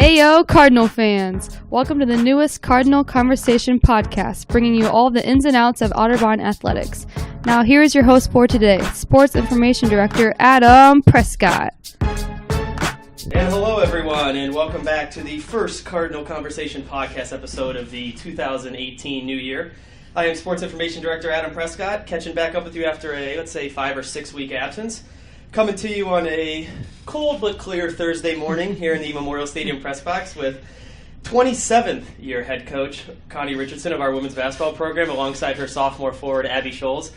Ayo, Cardinal fans! Welcome to the newest Cardinal Conversation podcast, bringing you all the ins and outs of Otterbein athletics. Now, here is your host for today, Sports Information Director Adam Prescott. And hello, everyone, and welcome back to the first Cardinal Conversation podcast episode of the 2018 new year. I am Sports Information Director Adam Prescott, catching back up with you after a, let's say, 5 or 6 week absence. Coming to you on a cold but clear Thursday morning here in the Memorial Stadium press box with 27th year head coach Connie Richardson of our women's basketball program alongside her sophomore forward Abbie Scholz.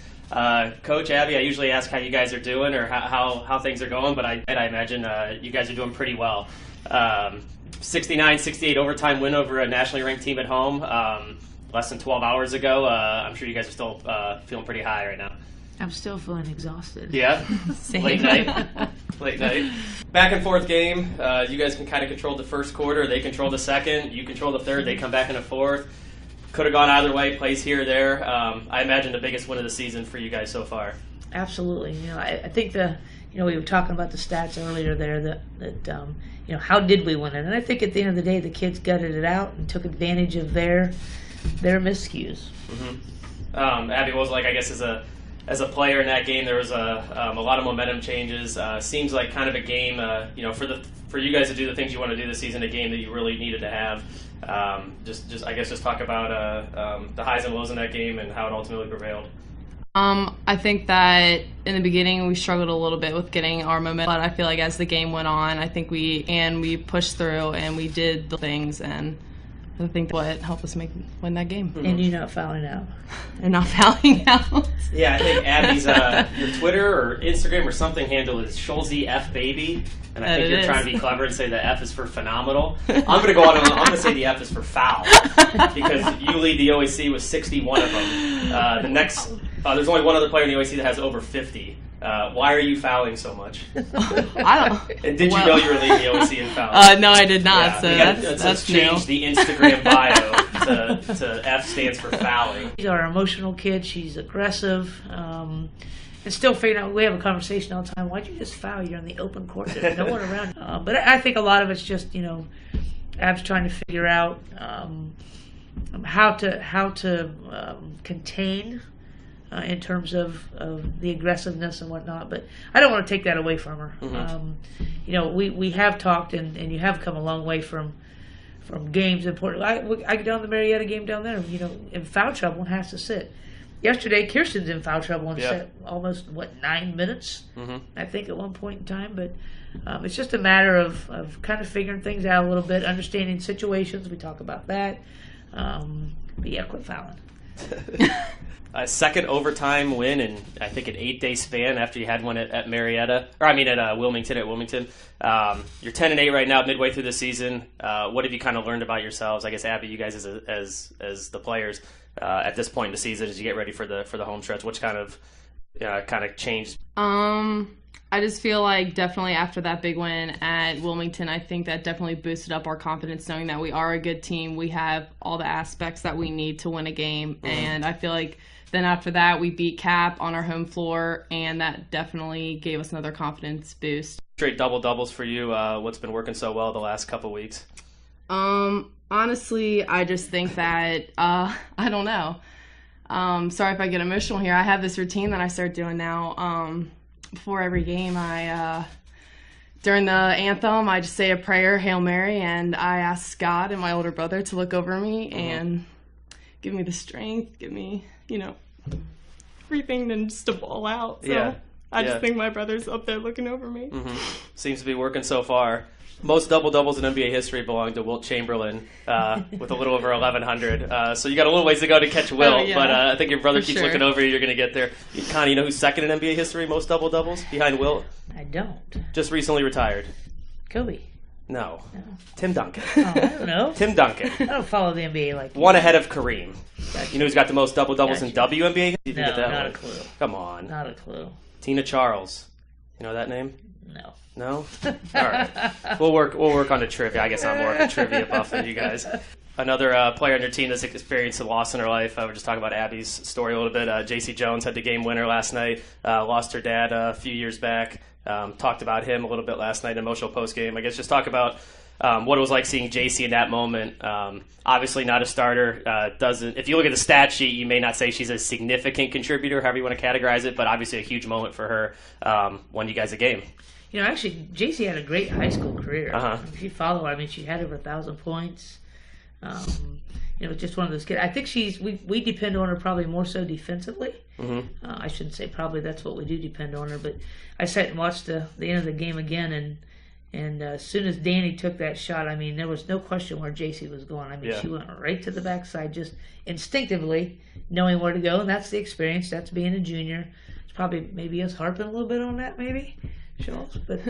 Coach Abbie, I usually ask how you guys are doing or how things are going, but I imagine you guys are doing pretty well. 69-68 overtime win over a nationally ranked team at home less than 12 hours ago. I'm sure you guys are still feeling pretty high right now. I'm still feeling exhausted. Yeah? Late night. Back and forth game. You guys can kind of control the first quarter. They control the second. You control the third. They come back in the fourth. Could have gone either way, plays here or there. I imagine the biggest win of the season for you guys so far. Absolutely. I think we were talking about the stats earlier there that how did we win it? And I think at the end of the day, the kids gutted it out and took advantage of their miscues. Mm-hmm. Abbie, what was it like, I guess, as a player in that game? There was a lot of momentum changes. Seems like kind of a game, for you guys to do the things you want to do this season, a game that you really needed to have. Just talk about the highs and lows in that game and how it ultimately prevailed. I think that in the beginning we struggled a little bit with getting our momentum, but I feel like as the game went on, I think we pushed through and we did the things, and I think what helped us win that game. Mm-hmm. And you're not fouling out. They're not fouling out. Yeah, I think Abbie's your Twitter or Instagram or something handle is Scholzy F Baby, and I think you're trying to be clever and say the F is for phenomenal. I'm going to go on and I'm going to say the F is for foul because you lead the OAC with 61 of them. There's only one other player in the OAC that has over 50. Why are you fouling so much? I don't. And did you know you were leading the OAC in fouls? No, I did not. Yeah, so let's change the Instagram bio to F stands for fouling. She's our emotional kid. She's aggressive. And still figuring out, we have a conversation all the time. Why'd you just foul? You're in the open court. There's no one around. But I think a lot of it's just, Ab's trying to figure out how to contain in terms of the aggressiveness and whatnot, but I don't want to take that away from her. Mm-hmm. We have talked, and you have come a long way from games in Portland. I get down the Marietta game down there, in foul trouble and has to sit. Yesterday, Kirsten's in foul trouble and sat almost 9 minutes, mm-hmm. I think at one point in time. But it's just a matter of kind of figuring things out a little bit, understanding situations. We talk about that. But yeah, quit fouling. A second overtime win in, I think, an 8-day span after you had one at Marietta. Or, at Wilmington. You're 10-8 right now, midway through the season. What have you kind of learned about yourselves? I guess, Abbie, you guys as the players at this point in the season, as you get ready for the home stretch, what's kind of changed? I just feel like definitely after that big win at Wilmington, I think that definitely boosted up our confidence, knowing that we are a good team. We have all the aspects that we need to win a game, mm-hmm. and I feel like then after that, we beat Cap on our home floor, and that definitely gave us another confidence boost. Straight double-doubles for you. What's been working so well the last couple weeks? Honestly, I just think that, I don't know. Sorry if I get emotional here. I have this routine that I start doing now. Before every game, during the anthem, I just say a prayer, Hail Mary, and I ask God and my older brother to look over me mm-hmm. and give me the strength, give me, everything and just to ball out. So I just think my brother's up there looking over me. Mm-hmm. Seems to be working so far. Most double-doubles in NBA history belong to Wilt Chamberlain with a little over 1,100. So you got a little ways to go to catch Wilt, but I think your brother keeps looking over you. You're going to get there. Connie, you know who's second in NBA history, most double-doubles, behind Wilt? I don't. Just recently retired. Kobe. No. Tim Duncan. Oh, I don't know. Tim Duncan. I don't follow the NBA like that. One ahead of Kareem. Gotcha. You know who's got the most double-doubles in WNBA? You no, get that not one. A clue. Come on. Not a clue. Tina Charles. You know that name? No. No? All right. We'll work on the trivia. I guess I'm more of a trivia buff than you guys. Another player on your team that's experienced a loss in her life. We're just talking about Abbie's story a little bit. J.C. Jones had the game winner last night. Lost her dad a few years back. Talked about him a little bit last night in emotional post game. I guess just talk about what it was like seeing JC in that moment. Obviously not a starter. If you look at the stat sheet, you may not say she's a significant contributor, however you want to categorize it, but obviously a huge moment for her. Won you guys a game. Actually, JC had a great high school career. If you follow her, she had over 1,000 points. Just one of those kids. I think we depend on her probably more so defensively. I shouldn't say probably, that's what we do depend on her, but I sat and watched the end of the game again, and as soon as Danny took that shot, there was no question where JC was going. She went right to the backside, just instinctively knowing where to go, and that's the experience. That's being a junior. It's probably maybe us harping a little bit on that, maybe, Scholz. But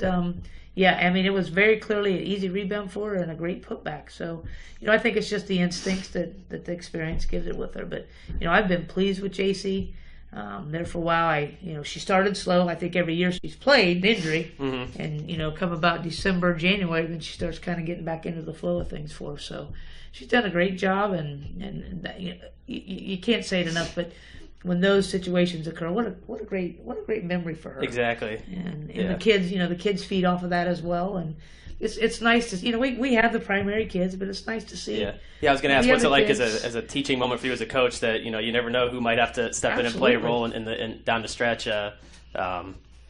it was very clearly an easy rebound for her and a great putback. So, I think it's just the instincts that the experience gives it with her. But, I've been pleased with JC. There for a while, she started slow. I think every year she's played injury, and come about December, January, then she starts kind of getting back into the flow of things for her. So she's done a great job, and you can't say it enough, but when those situations occur, what a great memory for her. Exactly. And the kids, the kids feed off of that as well, and it's nice to we have the primary kids, but it's nice to see. Yeah, I was going to ask, what's it like as a teaching moment for you as a coach that you never know who might have to step in and play a role in down the stretch. I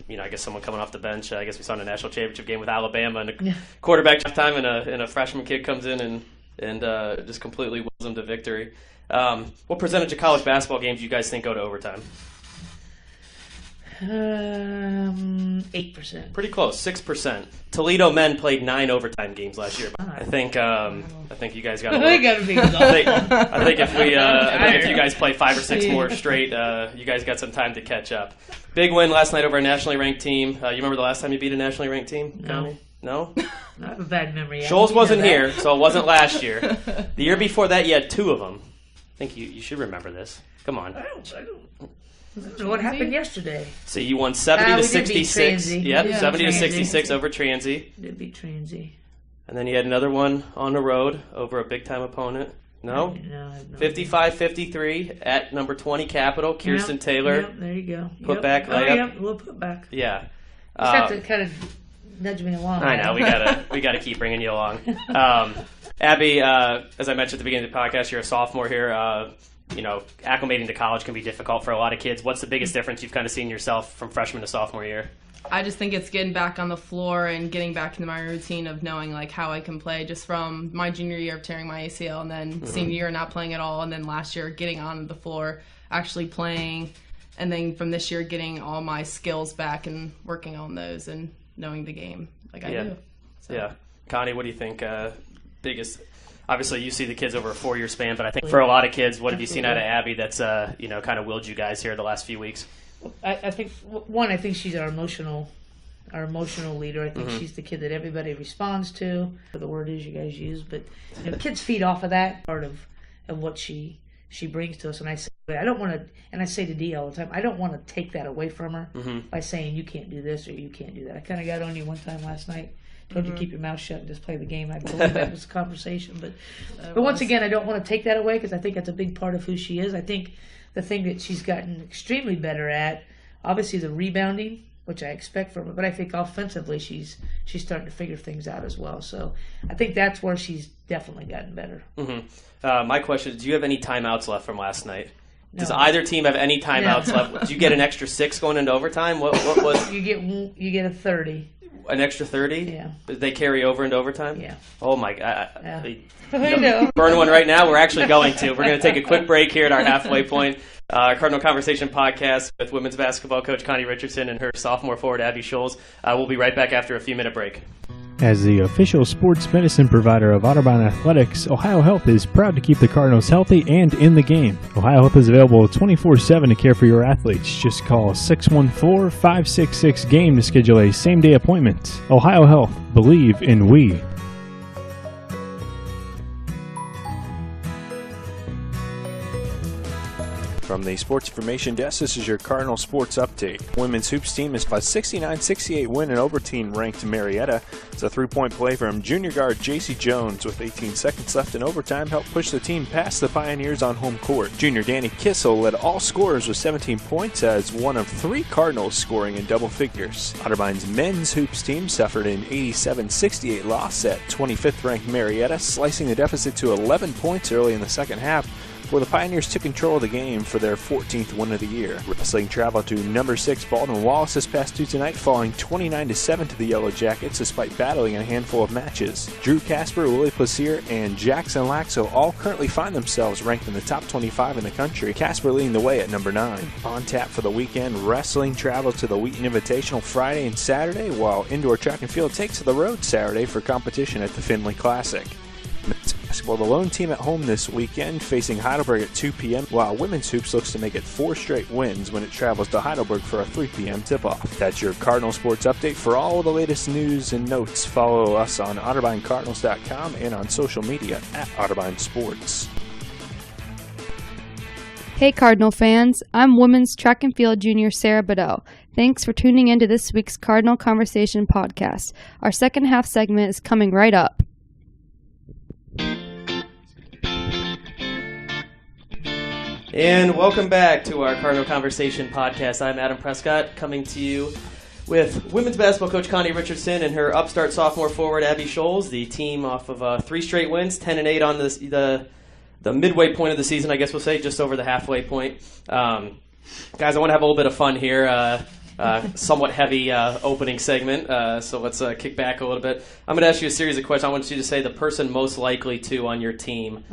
guess someone coming off the bench. I guess we saw in a national championship game with Alabama, and a quarterback time, and a freshman kid comes in and just completely wills them to victory. What percentage of college basketball games do you guys think go to overtime? 8%. Pretty close, 6%. Toledo men played 9 overtime games last year. I think you guys got. I think if you guys play 5 or 6 more straight, you guys got some time to catch up. Big win last night over a nationally ranked team. You remember the last time you beat a nationally ranked team? No. No? I have a bad memory. Scholz wasn't here, so it wasn't last year. The year before that, you had 2 of them. I think you should remember this. Come on. I don't know what happened yesterday. So you won 70 to 66. Yep, 70 to 66 over Transy. Did beat Transy. And then you had another one on the road over a big-time opponent. No? No, 55-53 at number 20 Capital, Kirsten Taylor. Yep, there you go. Put back layup. Yep, we'll put back. Yeah. You have to kind of nudge me along. I know, we gotta keep bringing you along. Abbie, as I mentioned at the beginning of the podcast, you're a sophomore here. Acclimating to college can be difficult for a lot of kids. What's the biggest difference you've kind of seen yourself from freshman to sophomore year? I just think it's getting back on the floor and getting back into my routine of knowing how I can play, just from my junior year of tearing my ACL, and then senior year not playing at all, and then last year getting on the floor, actually playing, and then from this year getting all my skills back and working on those and knowing the game I do. So. Yeah. Connie, what do you think biggest... Obviously, you see the kids over a 4-year span, but I think for a lot of kids, what have you seen out of Abbie that's kind of willed you guys here the last few weeks? I think she's our emotional leader. I think she's the kid that everybody responds to. The word is you guys use, but kids feed off of that part of what she brings to us. And I say I don't want to, and I say to Dee all the time, I don't want to take that away from her by saying you can't do this or you can't do that. I kind of got on you one time last night. Told you to keep your mouth shut and just play the game. I believe that was a conversation. But once again, I don't want to take that away because I think that's a big part of who she is. I think the thing that she's gotten extremely better at, obviously the rebounding, which I expect from her, but I think offensively she's starting to figure things out as well. So I think that's where she's definitely gotten better. My question is, do you have any timeouts left from last night? No. Does either team have any timeouts left? Did you get an extra 6 going into overtime? What was? You get a 30. An extra 30? Yeah. Did they carry over into overtime? Yeah. Oh, my God. I know. Burn one right now. We're actually going to. We're going to take a quick break here at our halfway point. Cardinal Conversation podcast with women's basketball coach Connie Richardson and her sophomore forward Abbie Scholz. We'll be right back after a few-minute break. As the official sports medicine provider of Audubon Athletics, Ohio Health is proud to keep the Cardinals healthy and in the game. Ohio Health is available 24/7 to care for your athletes. Just call 614-566-GAME to schedule a same-day appointment. Ohio Health, believe in we. From the Sports Information Desk, this is your Cardinal Sports Update. Women's hoops team is a 69-68 win in over-team-ranked Marietta. It's a three-point play from junior guard J.C. Jones with 18 seconds left in overtime helped push the team past the Pioneers on home court. Junior Danny Kissel led all scorers with 17 points as one of three Cardinals scoring in double figures. Otterbine's men's hoops team suffered an 87-68 loss at 25th-ranked Marietta, slicing the deficit to 11 points early in the second half, where the Pioneers took control of the game for their 14th win of the year. Wrestling traveled to number 6 Baldwin Wallace this past Tuesday night, falling 29-7 to the Yellow Jackets despite battling in a handful of matches. Drew Casper, Willie Plaisir, and Jackson Laxo all currently find themselves ranked in the top 25 in the country, Casper leading the way at number 9. On tap for the weekend, wrestling travels to the Wheaton Invitational Friday and Saturday, while indoor track and field takes to the road Saturday for competition at the Findlay Classic. Men's basketball, the lone team at home this weekend, facing Heidelberg at 2 p.m., while women's hoops looks to make it 4 straight wins when it travels to Heidelberg for a 3 p.m. tip-off. That's your Cardinal Sports Update. For all of the latest news and notes, follow us on OtterbineCardinals.com and on social media at Otterbine Sports. Hey Cardinal fans, I'm women's track and field junior Sarah Bedell. Thanks for tuning in to this week's Cardinal Conversation podcast. Our second half segment is coming right up. And welcome back to our Cardinal Conversation podcast. I'm Adam Prescott, coming to you with women's basketball coach Connie Richardson and her upstart sophomore forward Abbie Scholz. The team off of 3 straight wins, 10-8 on the midway point of the season, I guess we'll say, just over the halfway point. Guys, I want to have a little bit of fun here. Somewhat heavy opening segment, so let's kick back a little bit. I'm going to ask you a series of questions. I want you to say the person most likely to on your team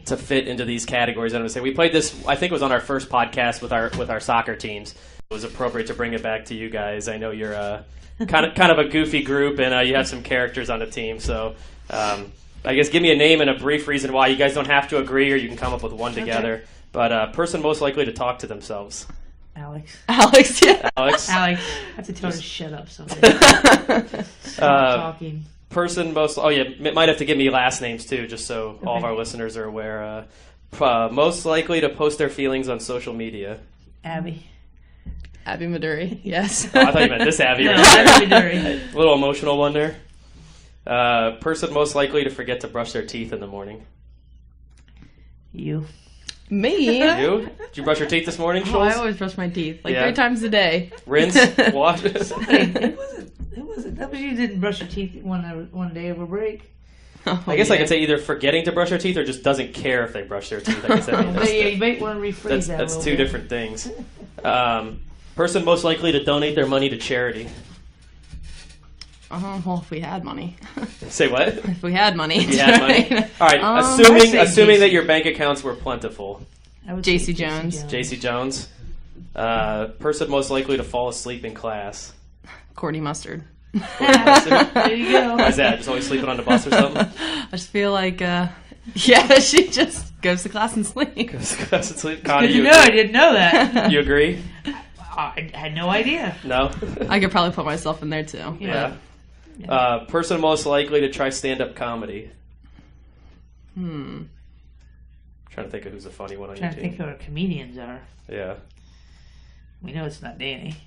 to fit into these categories. I'm going to say we played this, I think it was on our first podcast with our soccer teams. It was appropriate to bring it back to you guys. I know you're kind of a goofy group, and you have some characters on the team. So I guess give me a name and a brief reason why. You guys don't have to agree, or you can come up with one together. Okay. But person most likely to talk to themselves. Alex, yeah. Alex. I have to tell her to shut up someday. Stop talking. Person most... Oh, yeah, might have to give me last names, too, just so all of our listeners are aware. Most likely to post their feelings on social media. Abbie Maduri, yes. Oh, I thought you meant this Abbie. No, Abbie Maduri. A little emotional one there. Person most likely to forget to brush their teeth in the morning. You. Me? You? Did you brush your teeth this morning, Scholz? Oh, I always brush my teeth, 3 times a day. Rinse, wash. It wasn't. That was you didn't brush your teeth one day over break. Oh, I guess I could say either forgetting to brush their teeth or just doesn't care if they brush their teeth. I guess you might want to rephrase that. That's two different things. Person most likely to donate their money to charity. Well, if we had money. Say what? If we had money. You had money. All right. Assuming that your bank accounts were plentiful. J.C. Jones. J.C. Jones. Person most likely to fall asleep in class. Courtney Mustard. There you go. Why is that? Just always sleeping on the bus or something? I just feel like, she just goes to class and sleeps. Goes to class and sleeps. Connie, I didn't know that. You agree? I had no idea. No? I could probably put myself in there, too. Yeah. Person most likely to try stand-up comedy. Trying to think of who's a funny one on your team. Trying to think who our comedians are. Yeah. We know it's not Danny.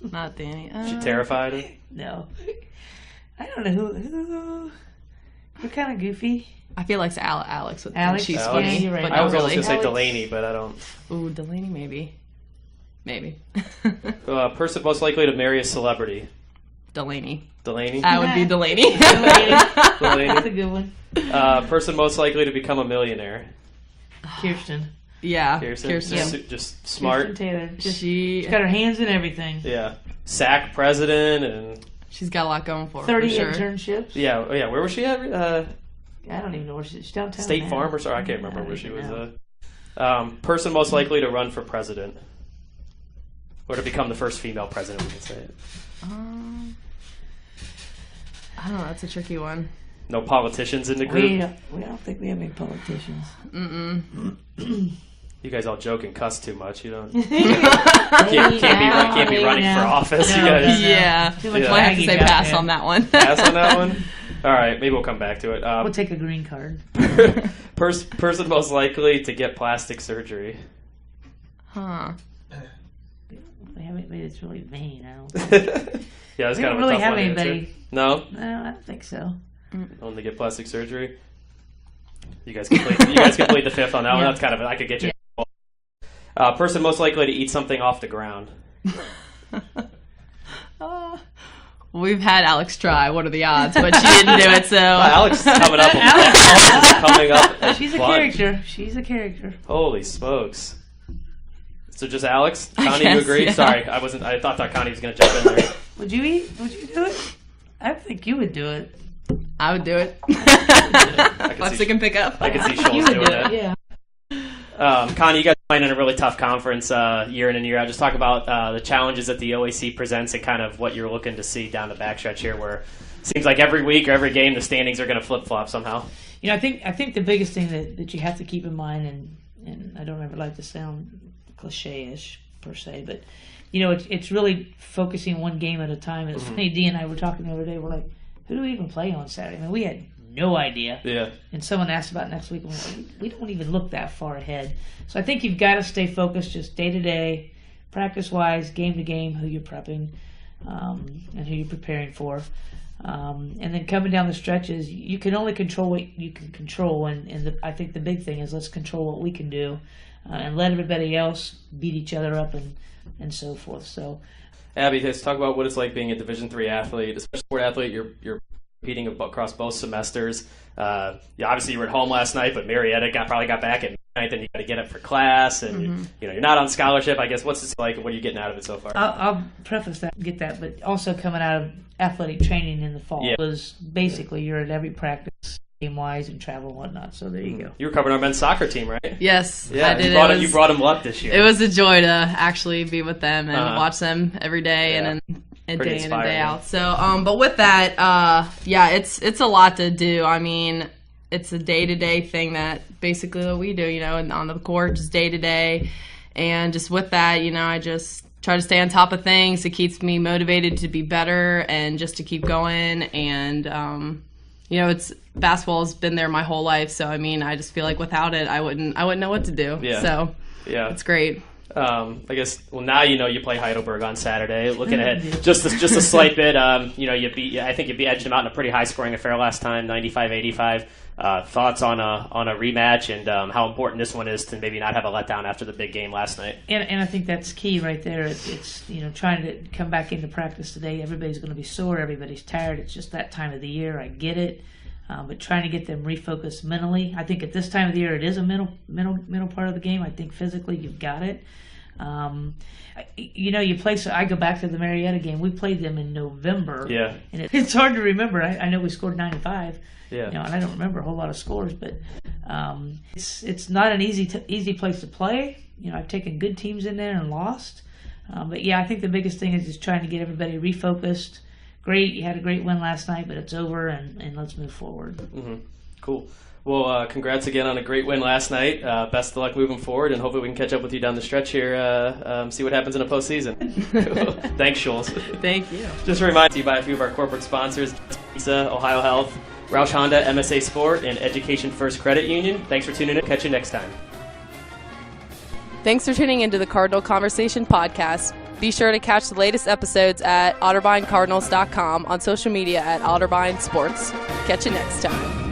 Not Danny. Is she terrified? No. I don't know who. You're kind of goofy. I feel like it's Alex. She's funny. Yeah, right. I was really. going to say Delaney, but I don't. Ooh, Delaney, maybe. Person most likely to marry a celebrity. Delaney. That would be Delaney. Delaney. That's a good one. Person most likely to become a millionaire. Kirsten. Yeah. Kirsten. Yeah. Just smart. Kirsten Taylor. She's got her hands in everything. Yeah. SAC president and... She's got a lot going for her. 30 for sure. internships. Yeah. Where was she at? I don't even know where she's downtown. State now. Farm or something? I can't remember where she was. Person most likely to run for president. Or to become the first female president, we can say it. I don't know. That's a tricky one. No politicians in the group? We don't think we have any politicians. You guys all joke and cuss too much. You don't. can't be running for office. No, you guys. Yeah. Too much I have to say pass on that one. Pass on that one? All right. Maybe we'll come back to it. We'll take a green card. Person most likely to get plastic surgery. Huh. We haven't anybody that's really vain. I don't think. Yeah, it's We kind don't of a really tough have one to answer. anybody. No? No, I don't think so. Only get plastic surgery. You guys complete the fifth on that one. Yeah. That's kind of I could get you. Person most likely to eat something off the ground. We've had Alex try. What are the odds? But she didn't do it, so. Alex is coming up. Alex is coming up. She's a bunch. character. She's a character. Holy smokes! So just Alex, I Connie, you guess, agree? yeah. Sorry, I wasn't. I thought Connie was going to jump in there. Would you eat? Would you do it? I think you would do it. I would do it. can Lexi see- can pick up. I can see You Schultz would doing do that. it, yeah. Connie, you guys are playing in a really tough conference year in and year out. Just talk about the challenges that the OAC presents and kind of what you're looking to see down the backstretch here, where it seems like every week or every game the standings are going to flip-flop somehow. You know, I think the biggest thing that you have to keep in mind, and I don't ever like to sound cliche-ish per se, but you know, it's really focusing one game at a time. It's funny, Dee and I were talking the other day. We're like, who do we even play on Saturday? I mean, we had no idea. Yeah. And someone asked about next week, and we're like, we don't even look that far ahead. So I think you've got to stay focused, just day to day, practice-wise, game to game, who you're prepping, and who you're preparing for. And then coming down the stretches, you can only control what you can control, and I think the big thing is let's control what we can do, and let everybody else beat each other up and so forth. So, Abbie, let's talk about what it's like being a Division III athlete, a special sport athlete. You're competing across both semesters. Obviously you were at home last night, but Marietta probably got back at midnight, and you got to get up for class, and you're not on scholarship. I guess what's this like? What are you getting out of it so far? I'll preface that, get that, but also coming out of athletic training in the fall was basically you're at every practice, game-wise, and travel and whatnot. So there you go. You were covering our men's soccer team, right? Yes, Yeah, I did. you brought them luck this year. It was a joy to actually be with them and watch them every day and Pretty day in and inspiring, day yeah. out. So, but with that, it's a lot to do. I mean, it's a day-to-day thing that basically what we do, and on the court, just day-to-day. And just with that, I just try to stay on top of things. It keeps me motivated to be better and just to keep going. And, it's basketball has been there my whole life. So, I mean, I just feel like without it, I wouldn't know what to do. Yeah. So, yeah, it's great. I guess. Well, now you play Heidelberg on Saturday. Looking ahead, just a slight bit. I think you edged them out in a pretty high scoring affair last time, 95-85. Thoughts on a rematch and how important this one is to maybe not have a letdown after the big game last night. And I think that's key right there. It's trying to come back into practice today. Everybody's going to be sore. Everybody's tired. It's just that time of the year. I get it. But trying to get them refocused mentally. I think at this time of the year it is a mental part of the game. I think physically you've got it. You play. So I go back to the Marietta game. We played them in November. Yeah. And it's hard to remember. I know we scored 95. Yeah. And I don't remember a whole lot of scores, but it's not an easy place to play. I've taken good teams in there and lost. But yeah, I think the biggest thing is just trying to get everybody refocused. Great, you had a great win last night, but it's over, and let's move forward. Mm-hmm. Cool. Well, congrats again on a great win last night. Best of luck moving forward, and hopefully we can catch up with you down the stretch here, see what happens in a postseason. Thanks, Schultz. Thank you. Just a reminder to you by a few of our corporate sponsors, Visa, Ohio Health, Roush Honda, MSA Sport, and Education First Credit Union. Thanks for tuning in. Catch you next time. Thanks for tuning into the Cardinal Conversation podcast. Be sure to catch the latest episodes at OtterBineCardinals.com, on social media at OtterBine Sports. Catch you next time.